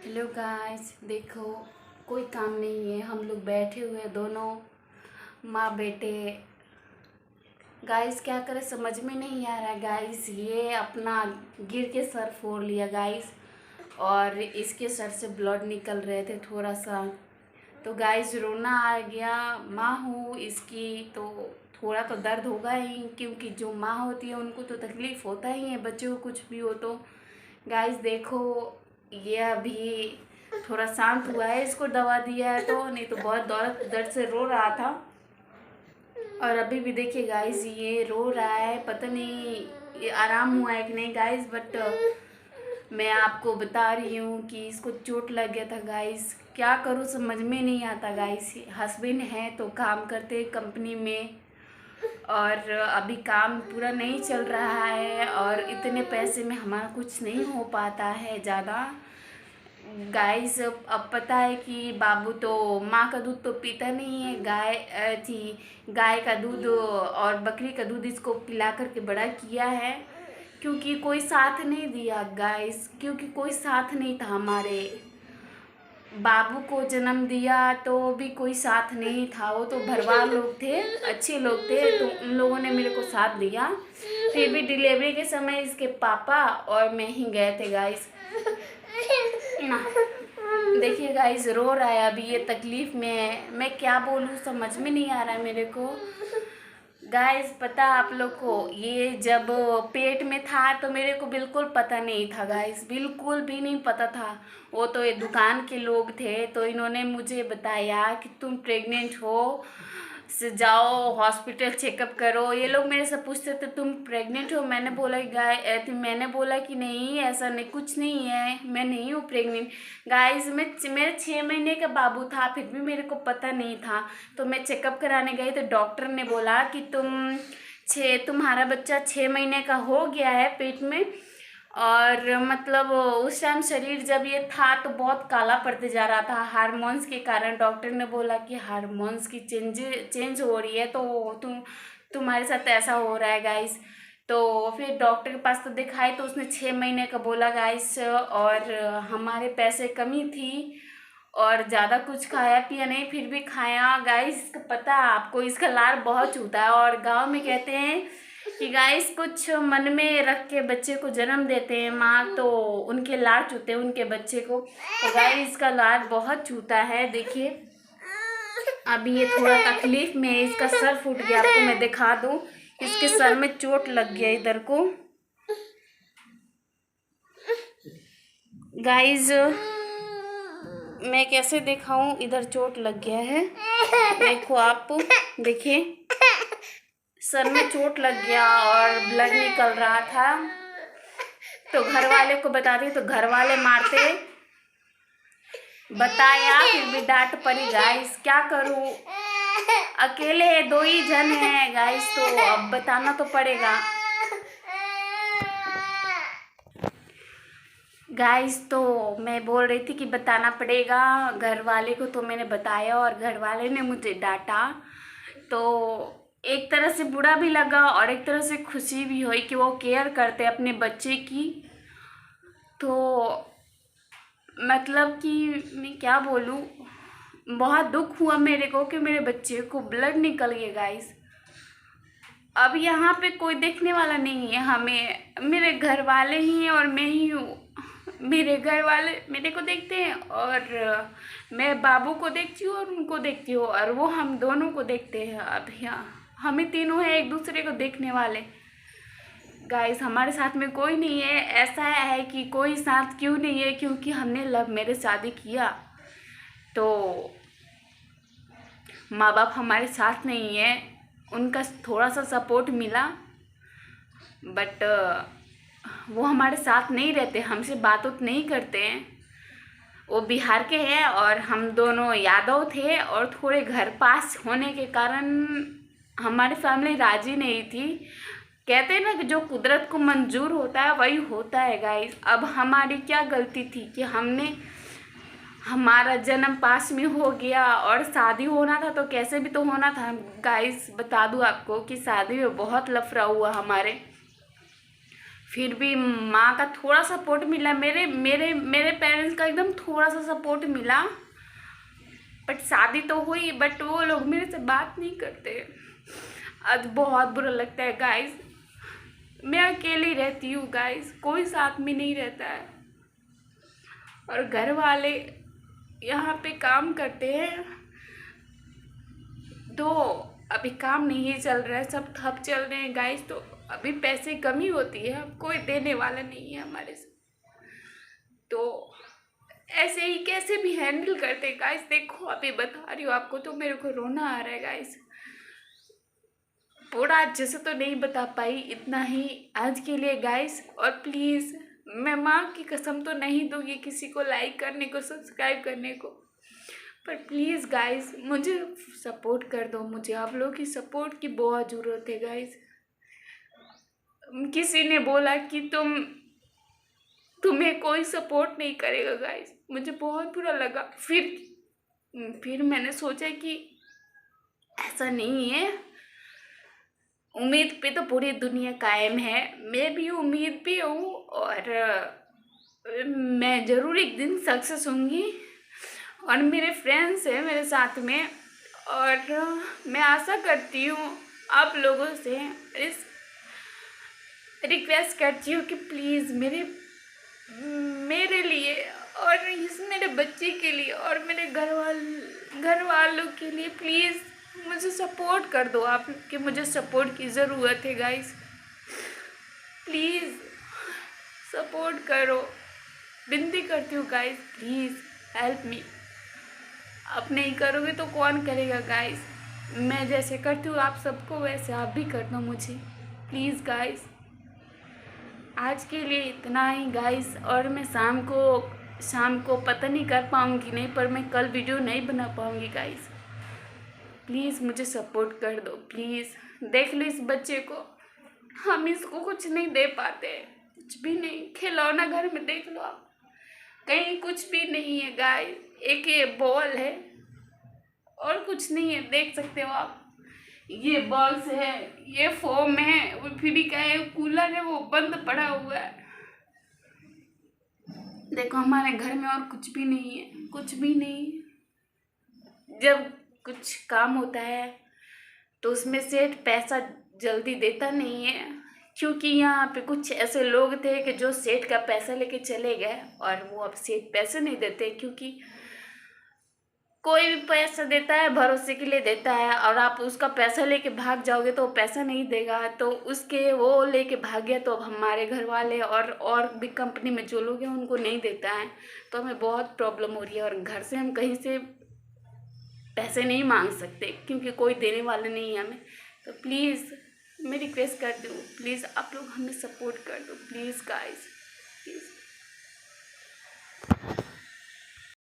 Hello guys, देखो कोई काम नहीं है। हम लोग बैठे हुए हैं दोनों माँ बेटे। गाइस क्या करें समझ में नहीं आ रहा है। गाइस ये अपना गिर के सर फोड़ लिया गाइस, और इसके सर से ब्लड निकल रहे थे थोड़ा सा। तो गाइस रोना आ गया। माँ हूँ इसकी, तो थोड़ा तो दर्द होगा ही, क्योंकि जो माँ होती है उनको तो तकलीफ़ होता ही है बच्चों को कुछ भी हो तो। गाइस देखो, ये अभी थोड़ा शांत हुआ है, इसको दवा दिया है तो, नहीं तो बहुत दर्द दर्द से रो रहा था। और अभी भी देखिए गाइस ये रो रहा है, पता नहीं ये आराम हुआ है कि नहीं गाइस। बट मैं आपको बता रही हूँ कि इसको चोट लग गया था गाइस। क्या करूँ समझ में नहीं आता गाइस। हस्बैंड है तो काम करते कंपनी में, और अभी काम पूरा नहीं चल रहा है, और इतने पैसे में हमारा कुछ नहीं हो पाता है ज़्यादा गाइस। अब पता है कि बाबू तो माँ का दूध तो पीता नहीं है। गाय का दूध और बकरी का दूध इसको पिला करके बड़ा किया है, क्योंकि कोई साथ नहीं दिया गाइस, क्योंकि कोई साथ नहीं था। हमारे बाबू को जन्म दिया तो भी कोई साथ नहीं था। वो तो भरवार लोग थे, अच्छे लोग थे, तो उन लोगों ने मेरे को साथ दिया। फिर भी डिलीवरी के समय इसके पापा और मैं ही गए थे गाइस। देखिए गाइस रो रहा है, अभी ये तकलीफ में है। मैं क्या बोलूँ समझ में नहीं आ रहा है मेरे को गाइस। पता आप लोग को, ये जब पेट में था तो मेरे को बिल्कुल पता नहीं था गाइस, बिल्कुल भी नहीं पता था। वो तो ये दुकान के लोग थे, तो इन्होंने मुझे बताया कि तुम प्रेग्नेंट हो, से जाओ हॉस्पिटल चेकअप करो। ये लोग मेरे से पूछते थे तुम प्रेग्नेंट हो। मैंने बोला कि नहीं, ऐसा नहीं, कुछ नहीं है, मैं नहीं हूँ प्रेग्नेंट गाइस। मेरे 6 महीने का बाबू था, फिर भी मेरे को पता नहीं था। तो मैं चेकअप कराने गई तो डॉक्टर ने बोला कि तुम्हारा बच्चा 6 महीने का हो गया है पेट में। और मतलब उस टाइम शरीर जब ये था तो बहुत काला पड़ते जा रहा था हार्मोन्स के कारण। डॉक्टर ने बोला कि हार्मोन्स की चेंज हो रही है, तो तुम्हारे साथ ऐसा हो रहा है गाइस। तो फिर डॉक्टर के पास तो दिखाए तो उसने 6 महीने का बोला गाइस। और हमारे पैसे कमी थी, और ज़्यादा कुछ खाया पिया नहीं, फिर भी खाया गाइस। पता है आपको इसका लार बहुत चूता है, और गांव में कहते हैं कि गाइस कुछ मन में रख के बच्चे को जन्म देते हैं माँ, तो उनके लार चूते हैं उनके बच्चे को। तो गाइस इसका लार बहुत चूता है। देखिए अभी ये थोड़ा तकलीफ में है, इसका सर फूट गया। आपको मैं दिखा दूँ, इसके सर में चोट लग गया इधर को गाइस। मैं कैसे दिखाऊं, इधर चोट लग गया है, देखो आप, देखिए सर में चोट लग गया और ब्लड निकल रहा था। तो घर वाले को बताते तो घर वाले मारते, बताया फिर भी डांट पड़ी गाइस। क्या करूं, अकेले 2 ही जन हैं गाइस, तो अब बताना तो पड़ेगा गाइस। तो मैं बोल रही थी कि बताना पड़ेगा घर वाले को, तो मैंने बताया और घर वाले ने मुझे डांटा। तो एक तरह से बुरा भी लगा और एक तरह से खुशी भी हुई कि वो केयर करते अपने बच्चे की। तो मतलब कि मैं क्या बोलूँ, बहुत दुख हुआ मेरे को कि मेरे बच्चे को ब्लड निकल गया गाइस। अब यहाँ पे कोई देखने वाला नहीं है हमें, मेरे घर वाले ही हैं और मैं ही हूँ। मेरे घर वाले मेरे को देखते हैं, और मैं बाबू को देखती हूँ और उनको देखती हूँ, और वो हम दोनों को देखते हैं। अब यहाँ हमें तीनों हैं एक दूसरे को देखने वाले गाइस। हमारे साथ में कोई नहीं है। ऐसा है कि कोई साथ क्यों नहीं है, क्योंकि हमने लव मैरिज शादी किया, तो माँ बाप हमारे साथ नहीं है। उनका थोड़ा सा सपोर्ट मिला, बट वो हमारे साथ नहीं रहते, हमसे बात उत नहीं करते हैं। वो बिहार के हैं और हम दोनों यादव थे, और थोड़े घर पास होने के कारण हमारी फैमिली राजी नहीं थी। कहते हैं ना कि जो कुदरत को मंजूर होता है वही होता है गाइस। अब हमारी क्या गलती थी कि हमारा जन्म पास में हो गया, और शादी होना था तो कैसे भी तो होना था गाइस। बता दूं आपको कि शादी में बहुत लफड़ा हुआ हमारे। फिर भी माँ का थोड़ा सपोर्ट मिला, मेरे मेरे मेरे पेरेंट्स का एकदम थोड़ा सा सपोर्ट मिला। बट शादी तो हुई, बट वो लोग मेरे से बात नहीं करते। आज बहुत बुरा लगता है गाइस। मैं अकेली रहती हूँ गाइस, कोई साथ में नहीं रहता है। और घर वाले यहाँ पे काम करते हैं, तो अभी काम नहीं चल रहा है, सब ठप चल रहे हैं गाइस। तो अभी पैसे कमी होती है, अब कोई देने वाला नहीं है हमारे से। तो ऐसे ही कैसे भी हैंडल करते गाइस। देखो अभी बता रही हूँ आपको, तो मेरे को रोना आ रहा है गाइस। पूरा अच्छे से तो नहीं बता पाई, इतना ही आज के लिए गाइस। और प्लीज़ मैं माँ की कसम तो नहीं दूंगी किसी को लाइक करने को, सब्सक्राइब करने को, पर प्लीज़ गाइस मुझे सपोर्ट कर दो। मुझे आप लोगों की सपोर्ट की बहुत ज़रूरत है गाइस। किसी ने बोला कि तुम्हें कोई सपोर्ट नहीं करेगा गाइस, मुझे बहुत बुरा लगा। फिर मैंने सोचा कि ऐसा नहीं है, उम्मीद पे तो पूरी दुनिया कायम है। मैं भी उम्मीद पे हूँ, और मैं ज़रूर एक दिन सक्सेस होंगी। और मेरे फ्रेंड्स हैं मेरे साथ में, और मैं आशा करती हूँ आप लोगों से, इस रिक्वेस्ट करती हूँ कि प्लीज़ मेरे लिए, और इस मेरे बच्चे के लिए, और मेरे घर वालों के लिए प्लीज़ मुझे सपोर्ट कर दो आप, कि मुझे सपोर्ट की ज़रूरत है गाइस। प्लीज़ सपोर्ट करो, विनती करती हूँ गाइस, प्लीज़ हेल्प मी। आप नहीं करोगे तो कौन करेगा गाइस। मैं जैसे करती हूँ आप सबको, वैसे आप भी कर दो मुझे प्लीज़ गाइस। आज के लिए इतना ही गाइस। और मैं शाम को पता नहीं कर पाऊँगी नहीं, पर मैं कल वीडियो नहीं बना पाऊँगी गाइस। प्लीज़ मुझे सपोर्ट कर दो प्लीज़। देख लो इस बच्चे को, हम इसको कुछ नहीं दे पाते, कुछ भी नहीं। खिलौना घर में देख लो आप, कहीं कुछ भी नहीं है गाइस। एक ये बॉल है और कुछ नहीं है, देख सकते हो आप। ये बॉक्स है, ये फोम है, वो फ्री का है। कूलर है वो बंद पड़ा हुआ है। देखो हमारे घर में और कुछ भी नहीं है, कुछ भी नहीं। जब कुछ काम होता है तो उसमें सेठ पैसा जल्दी देता नहीं है, क्योंकि यहाँ पे कुछ ऐसे लोग थे कि जो सेठ का पैसा लेके चले गए, और वो अब सेठ पैसे नहीं देते। क्योंकि कोई भी पैसा देता है भरोसे के लिए देता है, और आप उसका पैसा लेके भाग जाओगे तो वो पैसा नहीं देगा। तो उसके वो लेके भाग गया, तो अब हमारे घर वाले और भी कंपनी में जो लोग हैं उनको नहीं देता है। तो हमें बहुत प्रॉब्लम हो रही है, और घर से हम कहीं से पैसे नहीं मांग सकते, क्योंकि कोई देने वाला नहीं है हमें। तो प्लीज़ मैं रिक्वेस्ट करती हूँ, प्लीज़ आप लोग हमें सपोर्ट कर दो प्लीज़ गाइस।